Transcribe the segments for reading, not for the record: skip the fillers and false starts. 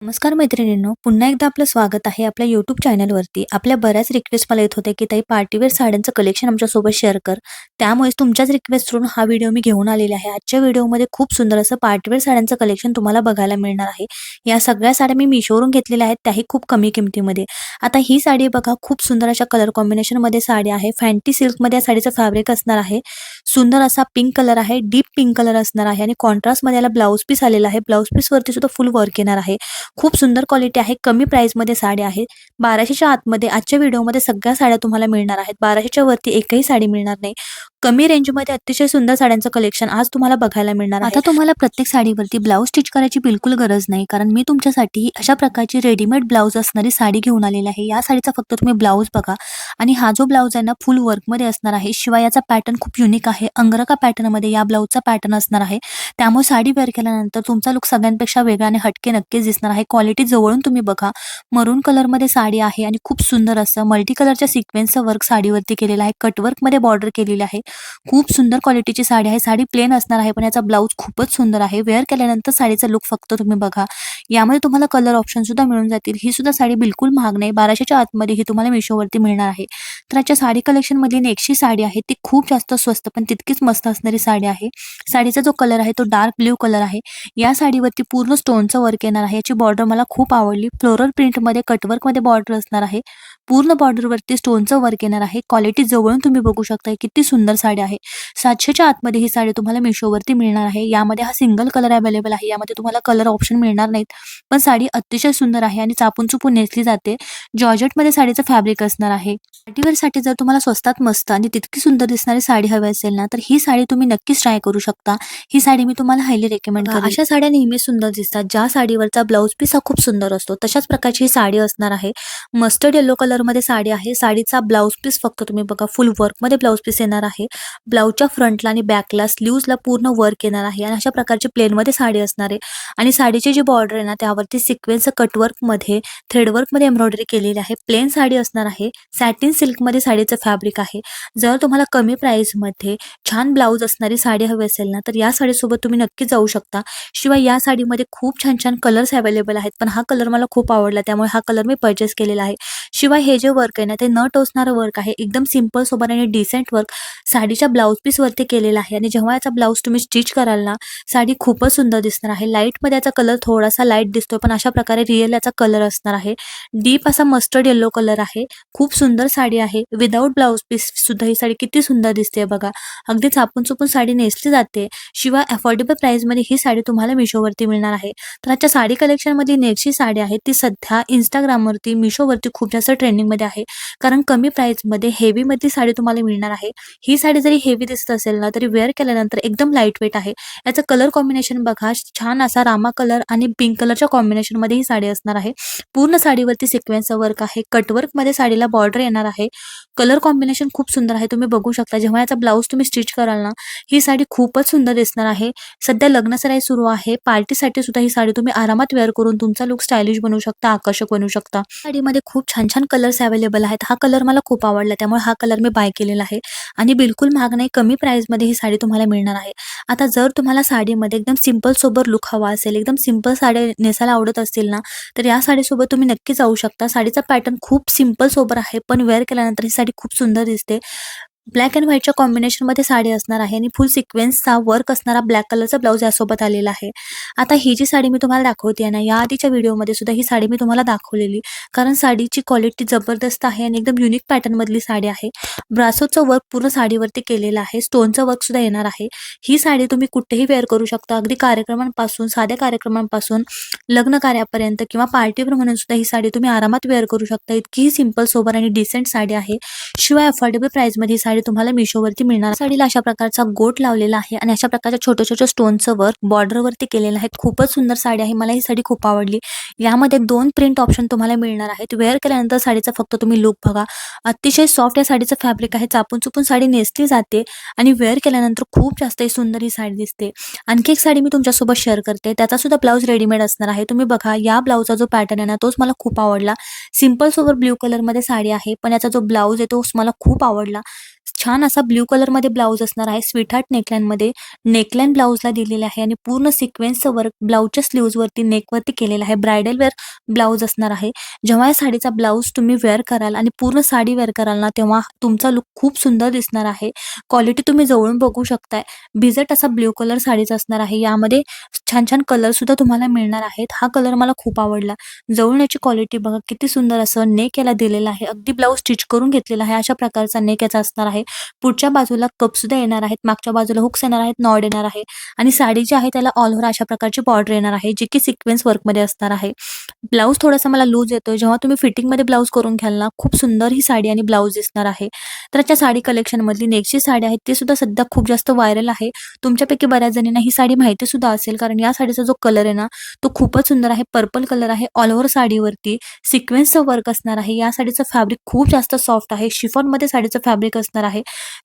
नमस्कार मैत्रिणींनो, पुन्हा एकदा आपलं स्वागत आहे आपल्या यूट्यूब चॅनलवरती. आपल्या बऱ्याच रिक्वेस्ट मला येत होते की ताई पार्टीवेअर साड्यांचं कलेक्शन आमच्यासोबत शेअर कर. त्यामुळेच तुमच्याच रिक्वेस्टवरून हा व्हिडिओ मी घेऊन आलेला आहे. आजच्या व्हिडिओमध्ये खूप सुंदर असं पार्टीवेअर साड्यांचं कलेक्शन तुम्हाला बघायला मिळणार आहे. या सगळ्या साड्या मी Meeshoवरून घेतलेल्या आहेत, त्याही खूप कमी किमतीमध्ये. आता ही साडी बघा, खूप सुंदर अशा कलर कॉम्बिनेशनमध्ये साडी आहे. फॅन्टी सिल्कमध्ये या साडीचं फॅब्रिक असणार आहे. सुंदर असा पिंक कलर आहे, डीप पिंक कलर असणार आहे आणि कॉन्ट्रास्टमध्ये याला ब्लाऊज पीस आलेला आहे. ब्लाऊज पीसवरती सुद्धा फुल वर्क येणार आहे. खूप सुंदर क्वालिटी आहे, कमी प्राईसमध्ये साडी आहे. 1200च्या आतमध्ये आजच्या व्हिडिओमध्ये सगळ्या साड्या तुम्हाला मिळणार आहेत. 1200च्या वरती एकही साडी मिळणार नाही. कमी रेंजमध्ये अतिशय सुंदर साड्यांचं कलेक्शन आज तुम्हाला बघायला मिळणार आहे. आता तुम्हाला प्रत्येक साडीवरती ब्लाऊज स्टिच करायची बिलकुल गरज नाही, कारण मी तुमच्यासाठी अशा प्रकारची रेडीमेड ब्लाऊज असणारी साडी घेऊन आलेली आहे. या साडीचा फक्त तुम्ही ब्लाऊज बघा आणि हा जो ब्लाऊज आहे ना, फुल वर्कमध्ये असणार आहे. शिवाय याचा पॅटर्न खूप युनिक आहे. अंगरखा पॅटर्नमध्ये या ब्लाऊजचा पॅटर्न असणार आहे. त्यामुळे साडी वेअर केल्यानंतर तुमचा लुक सगळ्यांपेक्षा वेगळा आणि हटके नक्कीच दिसणार आहे. क्वालिटी जवळून तुम्ही बघा. मरून कलरमध्ये साडी आहे आणि खूप सुंदर असं मल्टी कलरच्या सिक्वेन्सचं वर्क साडीवरती केलेलं आहे. कटवर्कमध्ये बॉर्डर केलेली आहे. खूप सुंदर क्वालिटीची साडी आहे. साडी प्लेन असणार आहे, पण याचा ब्लाऊज खूपच सुंदर आहे. वेअर केल्यानंतर साडीचा लुक फक्त तुम्ही बघा. यामध्ये तुम्हाला कलर ऑप्शन सुद्धा मिळून जातील. ही सुद्धा साडी बिलकुल महाग नाही. 1200च्या आतमध्ये ही तुम्हाला Meeshoवरती मिळणार आहे. तर आजच्या साडी कलेक्शनमधली नेक्स्टची साडी आहे ती खूप जास्त स्वस्त पण तितकीच मस्त असणारी साडी आहे. साडीचा जो कलर आहे तो डार्क ब्ल्यू कलर आहे. या साडीवरती पूर्ण स्टोनचं वर्क येणार आहे. याची बॉर्डर मला खूप आवडली. फ्लोरल प्रिंटमध्ये कटवर्कमध्ये बॉर्डर असणार आहे. पूर्ण बॉर्डरवरती स्टोनचं वर्क येणार आहे. क्वालिटी जवळून तुम्ही बघू शकता किती सुंदर साडी आहे. 700च्या आतमध्ये ही साडी तुम्हाला Meeshoवरती मिळणार आहे. यामध्ये हा सिंगल कलर अवेलेबल आहे. यामध्ये तुम्हाला कलर ऑप्शन मिळणार नाहीत, पण साडी अतिशय सुंदर आहे आणि चापून चुपून नेसली जाते. जॉर्जेटमध्ये साडीचं फॅब्रिक असणार आहे. पार्टीवेअरसाठी जर तुम्हाला स्वस्तात मस्त आणि तितकी सुंदर दिसणारी साडी हवी असेल ना, तर ही साडी तुम्ही नक्कीच ट्राय करू शकता. ही साडी मी तुम्हाला हायली रेकमेंड करेन. अशा साड्या नेहमी सुंदर दिसतात. ज्या साडीवरचा ब्लाऊज पीस हा खूप सुंदर असतो, तशाच प्रकारची ही साडी असणार आहे. मस्टर्ड येलो कलरमध्ये साडी आहे. साडीचा ब्लाऊज पीस फक्त तुम्ही बघा, फुल वर्कमध्ये ब्लाऊज पीस येणार आहे. ब्लाऊजच्या फ्रंटला आणि बॅकला स्लीव्जला पूर्ण वर्क येणार आहे आणि अशा प्रकारची प्लेनमध्ये साडी असणार आहे. आणि साडीची जी बॉर्डर आहे ना, त्यावरती सिक्वेन्स कटवर्कमध्ये थ्रेडवर्कमध्ये एम्ब्रॉयडरी केलेली आहे. प्लेन साडी असणार आहे. सॅटिन सिल्कमध्ये साडीचं फॅब्रिक आहे. जर तुम्हाला कमी प्राईसमध्ये छान ब्लाऊज असणारी साडी हवी असेल ना, तर या साडीसोबत तुम्ही नक्की जाऊ शकता. शिवाय या साडीमध्ये खूप छान छान कलर्स अवेलेबल आहेत, पण हा कलर मला खूप आवडला, त्यामुळे हा कलर मी परचेस केलेला आहे. शिवाय हे जे वर्क आहे ना, ते न टोचणारं वर्क आहे. एकदम सिंपल सोबर आणि डिसेंट वर्क साडीच्या ब्लाऊज पीसवरती केलेला आहे. आणि जेव्हा याचा ब्लाऊज तुम्ही स्टिच कराल ना, साडी खूपच सुंदर दिसणार आहे. लाईटमध्ये याचा कलर थोडासा लाईट दिसतोय, पण अशा प्रकारे रिअल याचा कलर असणार आहे. डीप असा मस्टर्ड येलो कलर आहे. खूप सुंदर साडी आहे. विदाऊट ब्लाऊज पीस सुद्धा ही साडी किती सुंदर दिसते बघा. अगदी चापून चुपून साडी नेसली जाते. शिवाय अफोर्डेबल प्राईसमध्ये ही साडी तुम्हाला Meeshoवरती मिळणार आहे. तर आजच्या साडी कलेक्शनमधली नेक्स्टची साडी आहे ती सध्या Instagramवरती Meeshoवरती खूप जास्त ट्रेंडिंगमध्ये आहे, कारण कमी प्राईसमध्ये हेवीमधली साडी तुम्हाला मिळणार आहे. ही साडी जरी हेवी दिसत असेल ना, तरी वेअर केल्यानंतर एकदम लाईट वेट आहे. याचं कलर कॉम्बिनेशन बघा, छान असा रामा कलर आणि पिंक कलरच्या कॉम्बिनेशनमध्ये ही साडी असणार आहे. पूर्ण साडीवरती सिक्वेन्सचं वर्क आहे. कटवर्कमध्ये साडीला बॉर्डर येणार आहे. कलर कॉम्बिनेशन खूप सुंदर आहे, तुम्ही बघू शकता. जेव्हा याचा ब्लाऊज तुम्ही स्टिच कराल ना, ही साडी खूपच सुंदर दिसणार आहे. सध्या लग्नसराई सुरू आहे. पार्टीसाठी सुद्धा ही साडी तुम्ही आरामात वेअर करून तुमचा लुक स्टायलिश बनवू शकता, आकर्षक बनवू शकता. साडीमध्ये खूप छान छान कलर्स अवेलेबल आहेत. हा कलर मला खूप आवडला, त्यामुळे हा कलर मी बाय केलेला आहे. आणि बिलकुल महाग नाही, कमी प्राईसमध्ये ही साडी तुम्हाला मिळणार आहे. आता जर तुम्हाला साडीमध्ये एकदम सिंपल सोबर लुक हवा असेल, एकदम सिंपल साड्या नेसायला आवडत असतील ना, तर या साडीसोबत तुम्ही नक्की जाऊ शकता. साडीचा पॅटर्न खूप सिंपल सोबर आहे, पण वेअर केल्यानंतर ही साडी खूप सुंदर दिसते. ब्लॅक अँड व्हाईटच्या कॉम्बिनेशनमध्ये साडी असणार आहे आणि फुल सिक्वेन्सचा वर्क असणारा ब्लॅक कलरचा ब्लाऊज यासोबत आलेला आहे. आता ही जी साडी मी तुम्हाला दाखवते ना, या आधीच्या व्हिडिओमध्ये सुद्धा ही साडी मी तुम्हाला दाखवलेली, कारण साडीची क्वालिटी जबरदस्त आहे आणि एकदम युनिक पॅटर्नमधली साडी आहे. ब्रासोचं वर्क पूर्ण साडीवरती केलेलं आहे. स्टोनचं वर्क सुद्धा येणार आहे. ही साडी तुम्ही कुठेही वेअर करू शकता. अगदी कार्यक्रमांपासून, साध्या कार्यक्रमांपासून लग्न कार्यापर्यंत किंवा पार्टीवर म्हणून सुद्धा ही साडी तुम्ही आरामात वेअर करू शकता. इतकी सिंपल सोबर आणि डिसेंट साडी आहे. शिवाय अफोर्डेबल प्राईसमध्ये ही साडी तुम्हाला Meeshoवरती मिळणार. साडीला अशा प्रकारचा गोट लावलेला आहे आणि अशा प्रकारच्या छोट्या छोट्या स्टोनचं वर्क बॉर्डरवरती केलेलं आहे. खूपच सुंदर साडी आहे. मला ही साडी खूप आवडली. यामध्ये 2 प्रिंट ऑप्शन तुम्हाला मिळणार आहेत. वेअर केल्यानंतर साडीचा फक्त तुम्ही लुक बघा. अतिशय सॉफ्ट या साडीचं फॅब्रिक आहे. चापून चुपून साडी नेसली जाते आणि वेअर केल्यानंतर खूप जास्त सुंदर ही साडी दिसते. आणखी एक साडी मी तुमच्यासोबत शेअर करते. त्याचा सुद्धा ब्लाऊज रेडीमेड असणार आहे. तुम्ही बघा, या ब्लाऊजचा जो पॅटर्न आहे ना, तोच मला खूप आवडला. सिंपल सोबर ब्ल्यू कलरमध्ये साडी आहे, पण याचा जो ब्लाऊज आहे तो मला खूप आवडला. छान असा ब्ल्यू कलरमध्ये ब्लाउज असणार आहे. स्वीटहार्ट नेकलाईनमध्ये नेकलाईन ब्लाउजला दिलेले आहे आणि पूर्ण सिक्वेन्सचं वर्क ब्लाउजच्या स्लीव्हजवरती नेकवरती केलेलं आहे. ब्रायडल वेअर ब्लाउज असणार आहे. जेव्हा या साडीचा ब्लाउज तुम्ही वेअर कराल आणि पूर्ण साडी वेअर कराल ना, तेव्हा तुमचा लुक खूप सुंदर दिसणार आहे. क्वालिटी तुम्ही जवळून बघू शकताय. भिजट असा ब्ल्यू कलर साडीचा असणार आहे. यामध्ये छान छान कलर सुद्धा तुम्हाला मिळणार आहेत. हा कलर मला खूप आवडला. जवळून याची क्वालिटी बघा किती सुंदर असं नेक याला दिलेलं आहे. अगदी ब्लाउज स्टिच करून घेतलेला आहे. अशा प्रकारचा नेक याचा असणार आहे. पुढच्या बाजूला कप सुद्धा येणार आहेत. मागच्या बाजूला हुक्स येणार आहेत. नॉड येणार आहे आणि साडी जी आहे त्याला ऑल ओव्हर अशा प्रकारची बॉर्डर येणार आहे, जी की सिक्वेन्स वर्कमध्ये असणार आहे. ब्लाउज थोडासा मला लूज येतोय. जेव्हा तुम्ही फिटिंगमध्ये ब्लाउज करून घ्याल ना, खूप सुंदर ही साडी आणि ब्लाउज दिसणार आहे. तर आजच्या साडी कलेक्शनमधली नेक्स्टची साडी आहे ती सुद्धा सध्या खूप जास्त व्हायरल आहे. तुमच्यापैकी बऱ्याच जणींना ही साडी माहिती सुद्धा असेल, कारण या साडीचा जो कलर आहे ना, तो खूपच सुंदर आहे. पर्पल कलर आहे. ऑल ओव्हर साडीवरती सिक्वेन्सचं वर्क असणार आहे. या साडीचं फॅब्रिक खूप जास्त सॉफ्ट आहे. शिफॉनमध्ये साडीचं फॅब्रिक असणार आहे.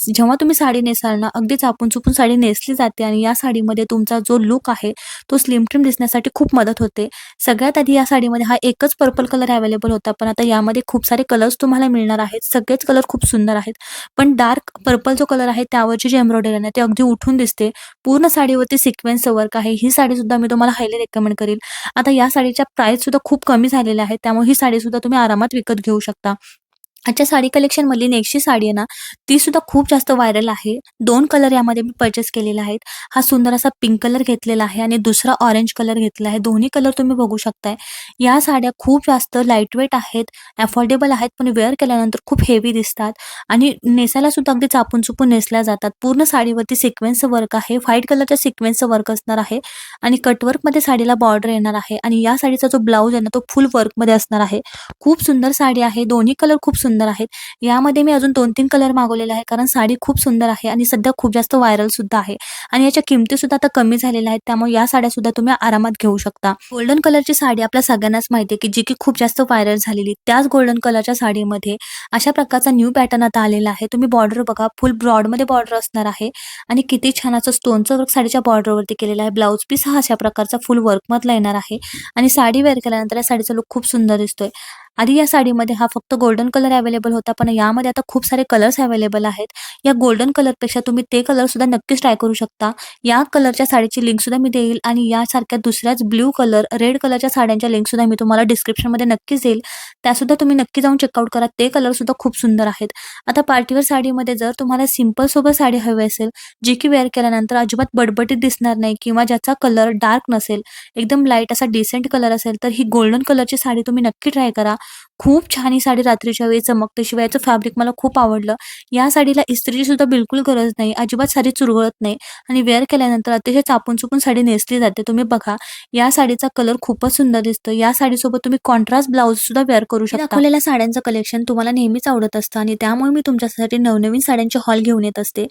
जेव्हा तुम्ही साडी नेसाल ना, अगदी चापून-चुपून साडी नेसली जाते आणि या साडीमध्ये तुमचा जो लूक आहे, तो स्लिम ट्रिम दिसण्यासाठी खूप मदत होते. सगळ्यात आधी या साडीमध्ये हा एकच पर्पल कलर अवेलेबल होता, पण आता यामध्ये खूप सारे कलर्स तुम्हाला मिळणार आहेत. सगळेच कलर खूप सुंदर आहेत. पण डार्क पर्पल जो कलर आहे, त्यावरची जी एम्ब्रॉयडरी आहे ना, ती अगदी उठून दिसते. पूर्ण साडीवरती सिक्वेन्सचं वर्क आहे. ही साडीसुद्धा मी तुम्हाला हायली रेकमेंड करेल. आता या साडीच्या प्राईससुद्धा खूप कमी झालेल्या आहेत, त्यामुळे ही साडीसुद्धा तुम्ही आरामात विकत घेऊ शकता. आजच्या साडी कलेक्शनमधली नेक्स्टची साडी आहे ना, ती सुद्धा खूप जास्त व्हायरल आहे. 2 कलर यामध्ये मी पर्चेस केलेले आहेत. हा सुंदर असा पिंक कलर घेतलेला आहे आणि दुसरा ऑरेंज कलर घेतलेला आहे. दोन्ही कलर तुम्ही बघू शकताय. या साड्या खूप जास्त लाईटवेट आहेत, अफोर्डेबल आहेत, पण वेअर केल्यानंतर खूप हेवी दिसतात आणि नेसायला सुद्धा अगदी चापून-चुपून नेसल्या जातात. पूर्ण साडीवरती सिक्वेन्सचं वर्क आहे. व्हाईट कलरच्या सिक्वेन्सचं वर्क असणार आहे आणि कटवर्कमध्ये साडीला बॉर्डर येणार आहे आणि या साडीचा जो ब्लाउज आहे ना, तो फुल वर्कमध्ये असणार आहे. खूप सुंदर साडी आहे. दोन्ही कलर खूप सुंदर आहेत. यामध्ये मी अजून 2-3 कलर मागवलेले आहे, कारण साडी खूप सुंदर आहे आणि सध्या खूप जास्त व्हायरल सुद्धा आहे आणि याच्या किमती सुद्धा आता कमी झालेल्या आहेत. त्यामुळे या साड्या सुद्धा तुम्ही आरामात घेऊ शकता. गोल्डन कलरची साडी आपल्या सगळ्यांनाच माहिती आहे, की जी की खूप जास्त व्हायरल झालेली. त्याच गोल्डन कलरच्या साडीमध्ये अशा प्रकारचा न्यू पॅटर्न आता आलेला आहे. तुम्ही बॉर्डर बघा, फुल ब्रॉडमध्ये बॉर्डर असणार आहे आणि किती छान असं स्टोनचं वर्क साडीच्या बॉर्डरवरती केलेलं आहे. ब्लाउज पीस हा अशा प्रकारचा फुल वर्कमधला येणार आहे आणि साडी वेअर केल्यानंतर या साडीचा लुक खूप सुंदर दिसतोय. आधी या साडीमध्ये हा फक्त गोल्डन कलर अवेलेबल होता, पण यामध्ये आता खूप सारे कलर्स अवेलेबल आहेत. या गोल्डन कलरपेक्षा तुम्ही ते कलर सुद्धा नक्कीच ट्राय करू शकता. या कलरच्या साडीची लिंक सुद्धा मी देईल आणि यासारख्या दुसऱ्याच ब्लू कलर, रेड कलरच्या साड्यांच्या लिंक सुद्धा मी तुम्हाला डिस्क्रिप्शनमध्ये नक्कीच देईल. त्यासुद्धा तुम्ही नक्की जाऊन चेकआउट करा. ते कलर सुद्धा खूप सुंदर आहेत. आता पार्टीवेअर साडीमध्ये जर तुम्हाला सिंपल सोबर साडी हवी असेल, जी की वेअर केल्यानंतर अजिबात बटबटीत दिसणार नाही किंवा ज्याचा कलर डार्क नसेल, एकदम लाईट असा डिसेंट कलर असेल, तर ही गोल्डन कलरची साडी तुम्ही नक्की ट्राय करा. खूप छान ही साडी रात्रीच्या वेळी चमकते. शिवाय याचं फॅब्रिक मला खूप आवडलं. या साडीला इस्त्रीची सुद्धा बिलकुल गरज नाही. अजिबात साडी चुरगळत नाही आणि वेअर केल्यानंतर अतिशय चापून-चुपून साडी नेसली जाते. तुम्ही बघा, या साडीचा कलर खूपच सुंदर दिसतो. या साडीसोबत तुम्ही कॉन्ट्रास्ट ब्लाउज सुद्धा वेअर करू शकता. दाखवलेल्या साड्यांचं कलेक्शन तुम्हाला नेहमीच आवडत असतं आणि त्यामुळे मी तुमच्यासाठी नवनवीन साड्यांचे हॉल घेऊन येत असते.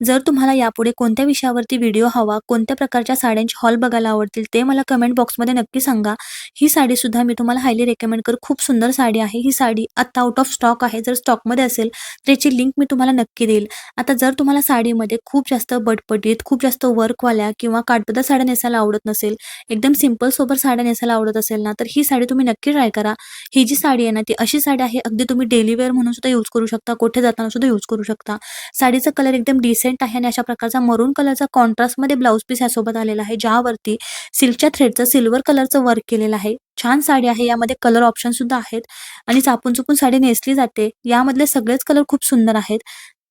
जर तुम्हाला यापुढे कोणत्या विषयावरती व्हिडिओ हवा, कोणत्या प्रकारच्या साड्यांचे हॉल बघायला आवडतील, ते मला कमेंट बॉक्समध्ये नक्की सांगा. ही साडीसुद्धा मी तुम्हाला हायली रेकमेंड करू. खूप सुंदर साडी आहे. ही साडी आता आउट ऑफ स्टॉक आहे. जर स्टॉकमध्ये असेल तर याची लिंक मी तुम्हाला नक्की देईल. आता जर तुम्हाला साडीमध्ये खूप जास्त बटपटीत, खूप जास्त वर्कवाल्या किंवा काठपदर साड्या नेसायला आवडत नसेल, एकदम सिंपल सोबर साड्या नेसायला आवडत असेल ना, तर ही साडी तुम्ही नक्की ट्राय करा. ही जी साडी आहे ना, ती अशी साडी आहे अगदी तुम्ही डेली वेअर म्हणून सुद्धा यूज करू शकता. कुठे जाताना सुद्धा यूज करू शकता. साडीचा कलर एकदम डिसेंट आहे आणि अशा प्रकारचा मरून कलरचा कॉन्ट्रास्टमध्ये ब्लाउज पीस यासोबत आलेला आहे, ज्यावरती सिल्कच्या थ्रेडचं सिल्वर कलरचं वर्क केलेलं आहे. छान साडी आहे. यामध्ये कलर ऑप्शन सुद्धा आहेत आणि चापून-चुपून साडी नेसली जाते. यामधले सगळेच कलर खूप सुंदर आहेत.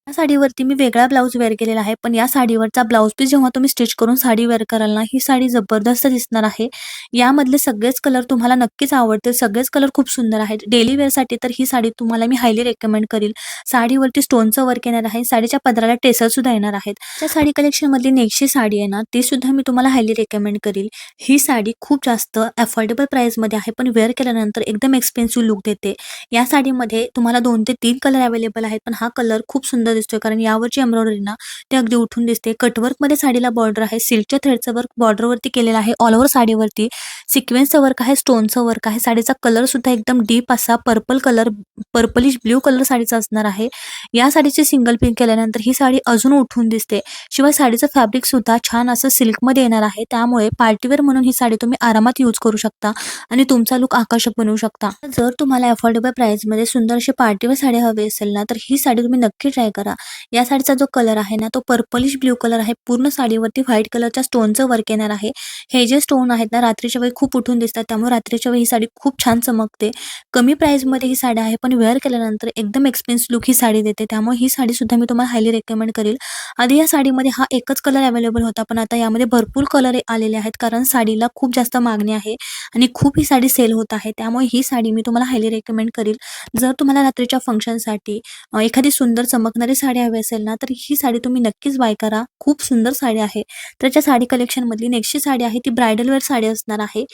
या साडीवरती मी वेगळा ब्लाउज वेअर केलेला आहे, पण या साडीवरचा ब्लाउज पीस जेव्हा तुम्ही स्टिच करून साडी वेअर कराल ना, ही साडी जबरदस्त दिसणार आहे. यामधले सगळेच कलर तुम्हाला नक्कीच आवडतील. सगळेच कलर खूप सुंदर आहेत. डेली वेअरसाठी तर ही साडी तुम्हाला मी हायली रेकमेंड करेल. साडीवरती स्टोनचं वर्क येणार आहे. साडीच्या पदराला टेसर सुद्धा येणार आहेत. त्या साडी कलेक्शनमधली नेक्स्टची साडी आहे ना, ती सुद्धा मी तुम्हाला हायली रेकमेंड करेल. ही साडी खूप जास्त अफोर्डेबल प्राईसमध्ये आहे, पण वेअर केल्यानंतर एकदम एक्सपेन्सिव्ह लुक देते. या साडीमध्ये तुम्हाला 2 ते 3 कलर अवेलेबल आहेत, पण हा कलर खूप सुंदर दिसतोय, कारण यावरची एम्ब्रॉयडरी ना ते अगदी उठून दिसते. कटवर्कमध्ये साडीला बॉर्डर आहे. सिल्कच्या थ्रेडचं वर्क बॉर्डरवरती केलेलं आहे. ऑल ओव्हर साडीवरती सिक्वेन्सचं वर्क आहे, स्टोनचं वर्क आहे. साडीचा कलर सुद्धा एकदम डीप असा purple colour, purplish blue colour साडीचा असणार आहे. या साडीची सिंगल पिन केल्यानंतर ही साडी अजून उठून दिसते. शिवाय साडीचं फॅब्रिक सुद्धा छान असं सिल्कमध्ये येणार आहे. त्यामुळे पार्टीवेअर म्हणून ही साडी तुम्ही आरामात यूज करू शकता आणि तुमचा लुक आकर्षक बनवू शकता. जर तुम्हाला अफोर्डेबल प्राईसमध्ये सुंदर अशी पार्टीवेअर साडी हवी असेल ना, तर ही साडी तुम्ही नक्की ट्राय करा. करा. या साडीचा जो कलर आहे ना, तो पर्पलिश ब्लू कलर आहे. पूर्ण साडीवरती व्हाईट कलरच्या स्टोनचं वर्क येणार आहे. हे जे स्टोन आहेत ना, रात्रीच्या वेळी खूप उठून दिसतात. त्यामुळे रात्रीच्या वेळी ही साडी खूप छान चमकते. कमी प्राईसमध्ये ही साडी आहे, पण वेअर केल्यानंतर एकदम एक्सपेन्सिव्ह लूक ही साडी देते. त्यामुळे ही साडीसुद्धा मी तुम्हाला हायली रेकमेंड करेल. आधी या साडीमध्ये हा एकच कलर अवेलेबल होता, पण आता यामध्ये भरपूर कलर आलेले आहेत. कारण साडीला खूप जास्त मागणी आहे आणि खूप ही साडी सेल होत आहे. त्यामुळे ही साडी मी तुम्हाला हायली रेकमेंड करेल. जर तुम्हाला रात्रीच्या फंक्शनसाठी एखादी सुंदर चमकणारी साडी हवी असेल ना, तर ही साडी तुम्ही नक्कीच बाय करा. खूप सुंदर साडी आहे. त्याच्या साडी कलेक्शनमधली नेक्स्टची साडी आहे ती ब्रायडल वेअर साडी असणार आहे.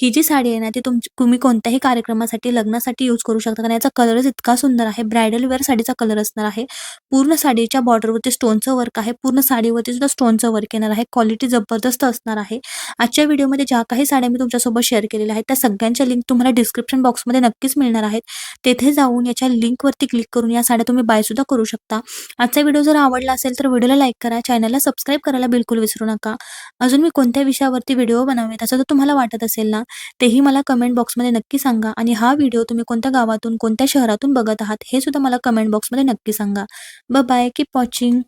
ही जी साडी आहे ना, ती तुम्ही कोणत्याही कार्यक्रमासाठी, लग्नासाठी यूज करू शकता. कारण याचा कलरच इतका सुंदर आहे. ब्रायडल वेअर साडीचा कलर असणार आहे. पूर्ण साडीच्या बॉर्डरवरती स्टोनचं वर्क आहे. पूर्ण साडीवरती सुद्धा स्टोनचं वर्क येणार आहे. क्वालिटी जबरदस्त असणार आहे. आजच्या व्हिडिओमध्ये ज्या काही साड्या मी तुमच्यासोबत शेअर केलेल्या आहेत, त्या सगळ्यांच्या लिंक तुम्हाला डिस्क्रिप्शन बॉक्समध्ये नक्कीच मिळणार आहेत. तेथे जाऊन याच्या लिंकवरती क्लिक करून या साड्या तुम्ही बाय सुद्धा करू शकता. आजचा व्हिडिओ जर आवडला असेल तर व्हिडिओला लाईक करा, चॅनलला सबस्क्राईब करायला बिलकुल विसरू नका. अजून मी कोणत्या विषयावरती व्हिडिओ बनावे असं जर तुम्हाला वाटत असेल ना, तेही मला कमेंट बॉक्समध्ये नक्की सांगा आणि हा व्हिडिओ तुम्ही कोणत्या गावातून, कोणत्या शहरातून बघत आहात हे सुद्धा मला कमेंट बॉक्समध्ये नक्की सांगा. Bye bye. Keep watching.